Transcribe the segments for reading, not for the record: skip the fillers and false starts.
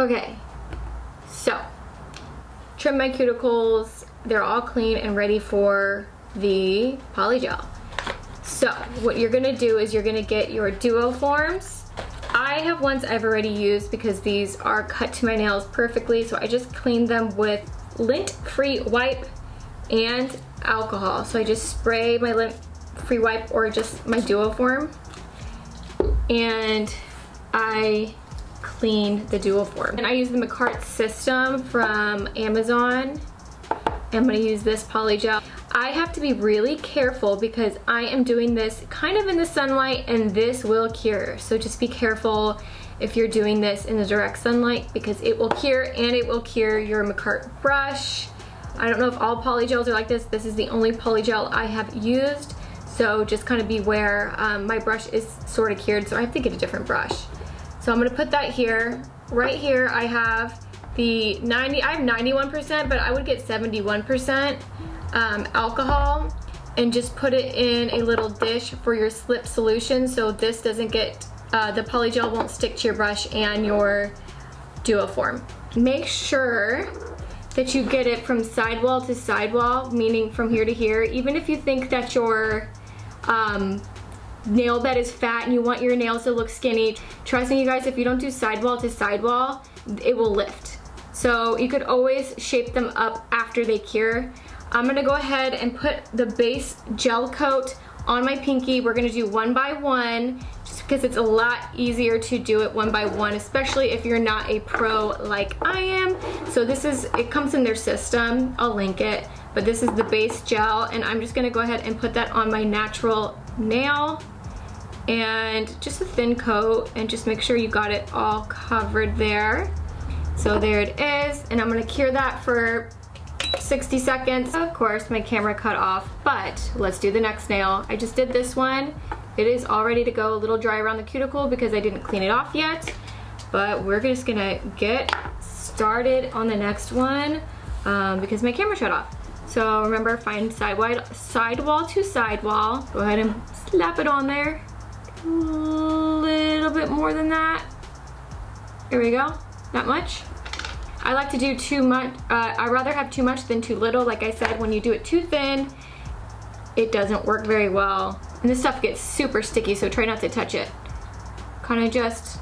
Okay, so trim my cuticles. They're all clean and ready for the polygel. So what you're gonna do is you're gonna get your duo forms. I have ones I've already used because these are cut to my nails perfectly, so I just cleaned them with lint-free wipe and alcohol. So I just spray my lint-free wipe or just my duo form, and I clean the duo form. And I use the McCart system from Amazon. I'm gonna use this polygel. I have to be really careful because I am doing this kind of in the sunlight and this will cure. So just be careful if you're doing this in the direct sunlight because it will cure, and it will cure your McCart brush. I don't know if all polygels are like this. This is the only polygel I have used. So just kind of beware. My brush is sort of cured, so I have to get a different brush. So I'm gonna put that here. Right here I have the 91%, but I would get 71% alcohol, and just put it in a little dish for your slip solution so this doesn't get, the polygel won't stick to your brush and your duo form. Make sure that you get it from sidewall to sidewall, meaning from here to here. Even if you think that your nail bed is fat and you want your nails to look skinny, trust me you guys, if you don't do sidewall to sidewall, it will lift. So you could always shape them up after they cure. I'm gonna go ahead and put the base gel coat on my pinky. We're gonna do one by one, just because it's a lot easier to do it one by one, especially if you're not a pro like I am. So this is, it comes in their system, I'll link it, but this is the base gel, and I'm just gonna go ahead and put that on my natural nail, and just a thin coat, and just make sure you got it all covered there. So there it is, and I'm gonna cure that for 60 seconds. Of course, my camera cut off, but let's do the next nail. I just did this one. It is all ready to go, a little dry around the cuticle because I didn't clean it off yet, but we're just gonna get started on the next one because my camera shut off. So remember, find sidewall to sidewall. Go ahead and slap it on there. A little bit more than that. There we go, not much. I like to do too much, I'd rather have too much than too little. Like I said, when you do it too thin, it doesn't work very well. And this stuff gets super sticky, so try not to touch it. Kind of just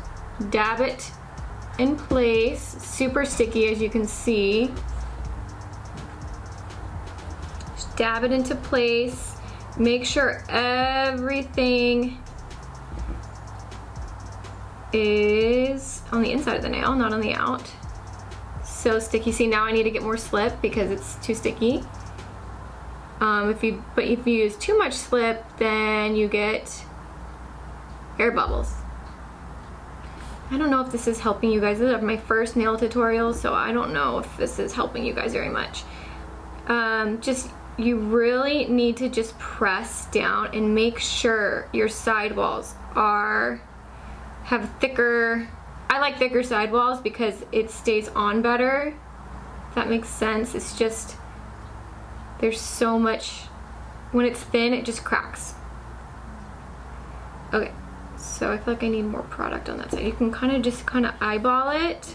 dab it in place. Super sticky, as you can see. Just dab it into place. Make sure everything is on the inside of the nail, not on the out. So sticky. See, now I need to get more slip because it's too sticky. If you use too much slip, then you get air bubbles. I don't know if this is helping you guys. This is my first nail tutorial, so I don't know if this is helping you guys very much. You really need to just press down and make sure your sidewalls have thicker. I like thicker sidewalls because it stays on better, if that makes sense. It's just, there's so much, when it's thin, it just cracks. Okay, so I feel like I need more product on that side. You can just eyeball it.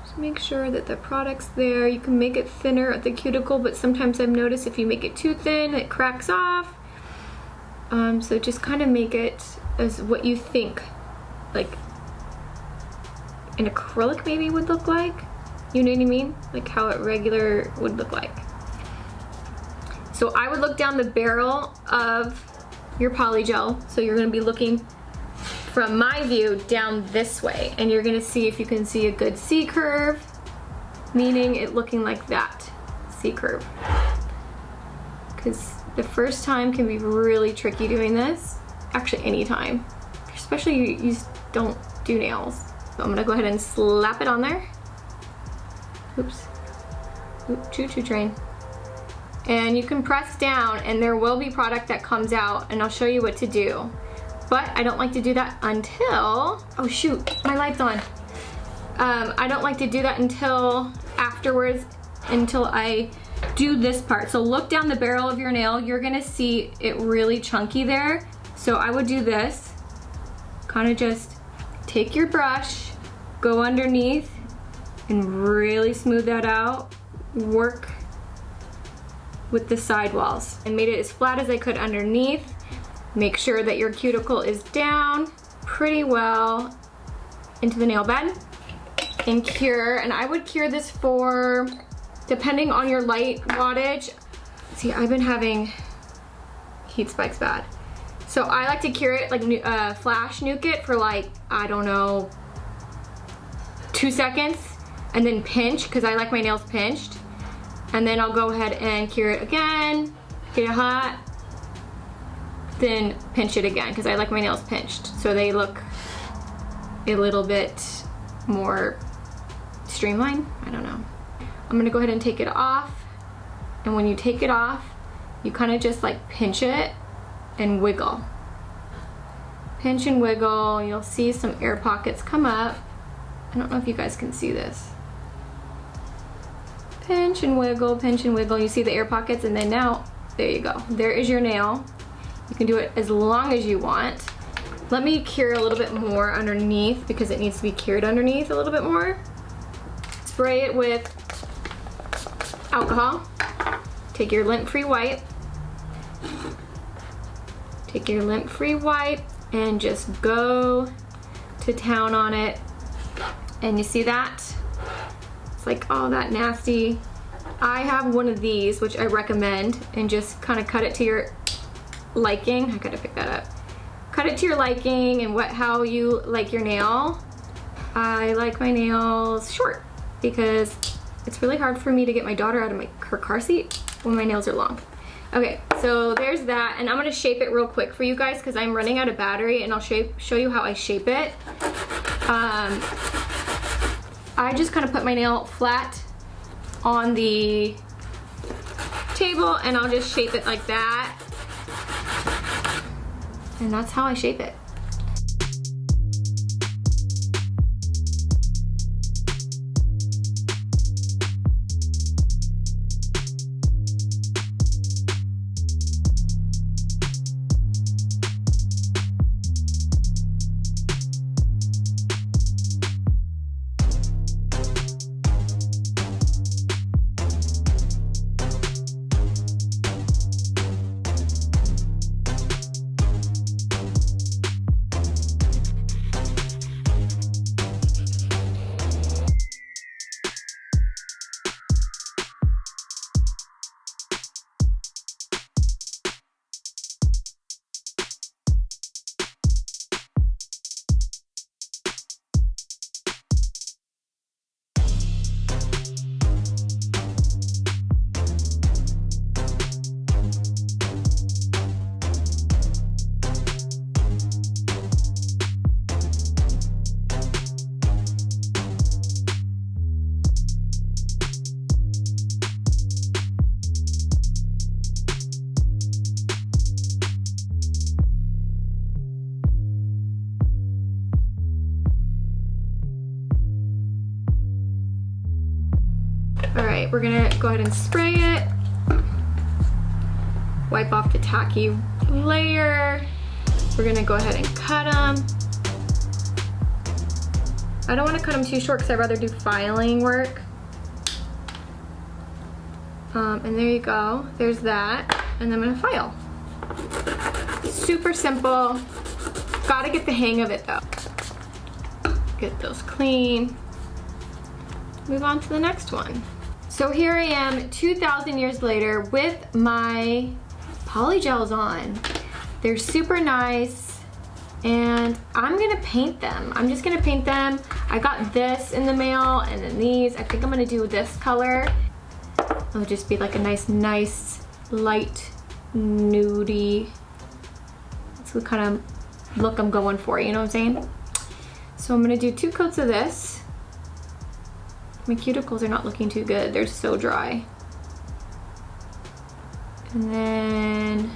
Just make sure that the product's there. You can make it thinner at the cuticle, but sometimes I've noticed if you make it too thin, it cracks off. So just kind of make it as what you think, like an acrylic maybe would look like. You know what I mean? Like how a regular would look like. So I would look down the barrel of your polygel. So you're gonna be looking from my view down this way, and you're gonna see if you can see a good C curve, meaning it looking like that, C curve. Because the first time can be really tricky doing this. Actually, any time. Especially you don't do nails. So I'm gonna go ahead and slap it on there. Oops. Oop, choo-choo train. And you can press down and there will be product that comes out, and I'll show you what to do. But I don't like to do that until, oh shoot, my light's on. I don't like to do that until afterwards, until I do this part. So look down the barrel of your nail. You're gonna see it really chunky there. So I would do this kind of just take your brush, go underneath, and really smooth that out. Work with the sidewalls. I made it as flat as I could underneath. Make sure that your cuticle is down pretty well into the nail bed. And cure, and I would cure this for, depending on your light wattage. See, I've been having heat spikes bad. So I like to cure it, like flash nuke it for like, I don't know, 2 seconds, and then pinch, because I like my nails pinched. And then I'll go ahead and cure it again, get it hot, then pinch it again, because I like my nails pinched. So they look a little bit more streamlined, I don't know. I'm gonna go ahead and take it off. And when you take it off, you kind of just like pinch it and wiggle. Pinch and wiggle, you'll see some air pockets come up. I don't know if you guys can see this. Pinch and wiggle, pinch and wiggle. You see the air pockets, and then now, there you go. There is your nail. You can do it as long as you want. Let me cure a little bit more underneath because it needs to be cured underneath a little bit more. Spray it with alcohol. Take your lint-free wipe. Take your lint-free wipe and just go to town on it. And you see that? It's like all that nasty. I have one of these, which I recommend, and just kind of cut it to your liking. I gotta pick that up. Cut it to your liking and how you like your nail. I like my nails short because it's really hard for me to get my daughter out of her car seat when my nails are long. Okay, so there's that, and I'm gonna shape it real quick for you guys because I'm running out of battery, and I'll show you how I shape it. I just kind of put my nail flat on the table, and I'll just shape it like that. And that's how I shape it. Alright, we're gonna go ahead and spray it. Wipe off the tacky layer. We're gonna go ahead and cut them. I don't want to cut them too short because I'd rather do filing work. And there you go. There's that. And then I'm gonna file. Super simple. Gotta get the hang of it though. Get those clean. Move on to the next one. So here I am 2,000 years later with my polygels on. They're super nice and I'm gonna paint them. I'm just gonna paint them. I got this in the mail and then these. I think I'm gonna do this color. It'll just be like a nice light nudie. That's the kind of look I'm going for, you know what I'm saying? So I'm gonna do 2 coats of this. My cuticles are not looking too good. They're so dry. And then,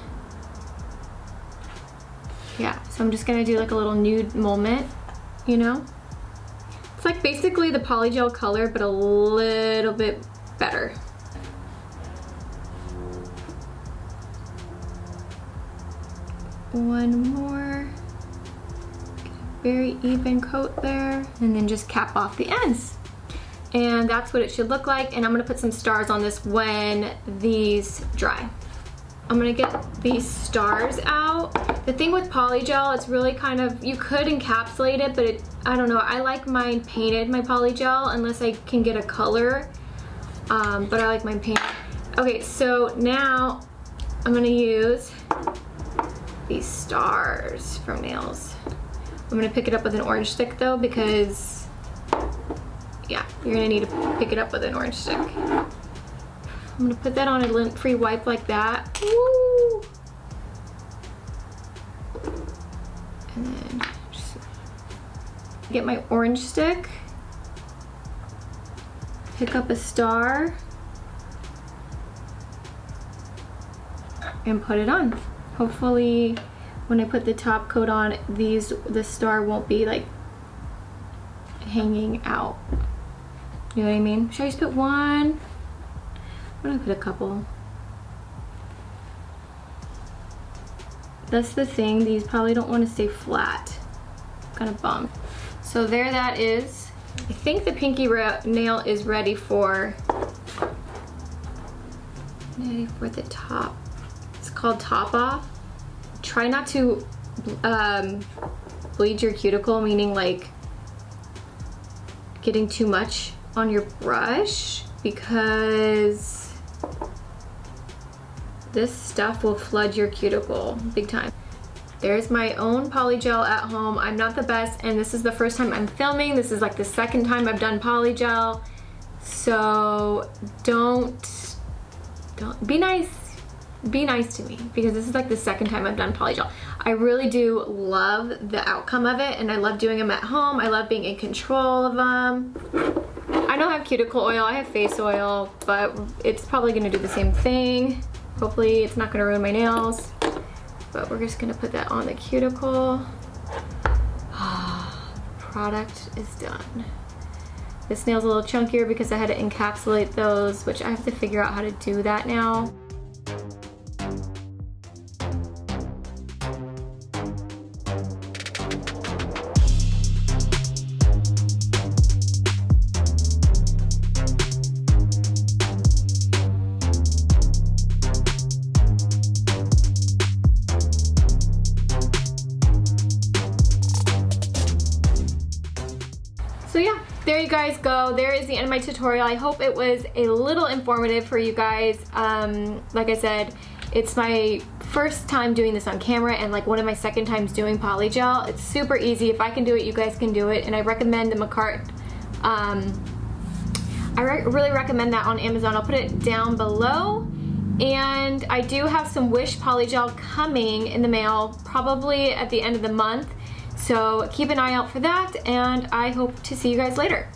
yeah, so I'm just gonna do like a little nude moment, you know? It's like basically the polygel color, but a little bit better. One more. Get it very even coat there, and then just cap off the ends. And that's what it should look like, and I'm gonna put some stars on this when these dry. I'm gonna get these stars out. The thing with polygel, it's really kind of, you could encapsulate it, but I don't know, I like mine painted, my polygel, unless I can get a color, but I like mine painted. Okay, so now I'm gonna use these stars from Nails. I'm gonna pick it up with an orange stick though, because yeah, you're gonna need to pick it up with an orange stick. I'm gonna put that on a lint-free wipe like that. Woo! And then just get my orange stick, pick up a star, and put it on. Hopefully when I put the top coat on, the star won't be like hanging out. You know what I mean? Should I just put one? I'm gonna put a couple. That's the thing, these probably don't want to stay flat. Kind of bummed. So there that is. I think the pinky nail is ready for the top. It's called top off. Try not to bleed your cuticle, meaning like getting too much on your brush, because this stuff will flood your cuticle big time. There's my own polygel at home. I'm not the best, and this is the first time I'm filming. This is like the second time I've done polygel. So don't be nice. Be nice to me, because this is like the second time I've done polygel. I really do love the outcome of it, and I love doing them at home. I love being in control of them. I don't have cuticle oil, I have face oil, but it's probably gonna do the same thing. Hopefully it's not gonna ruin my nails, but we're just gonna put that on the cuticle. Product is done. This nail's a little chunkier because I had to encapsulate those, which I have to figure out how to do that now. So yeah, there you guys go. There is the end of my tutorial. I hope it was a little informative for you guys. Like I said, it's my first time doing this on camera, and like one of my second times doing polygel. It's super easy. If I can do it, you guys can do it, and I recommend the Macart. I really recommend that on Amazon. I'll put it down below. And I do have some Wish polygel coming in the mail, probably at the end of the month. So keep an eye out for that, and I hope to see you guys later.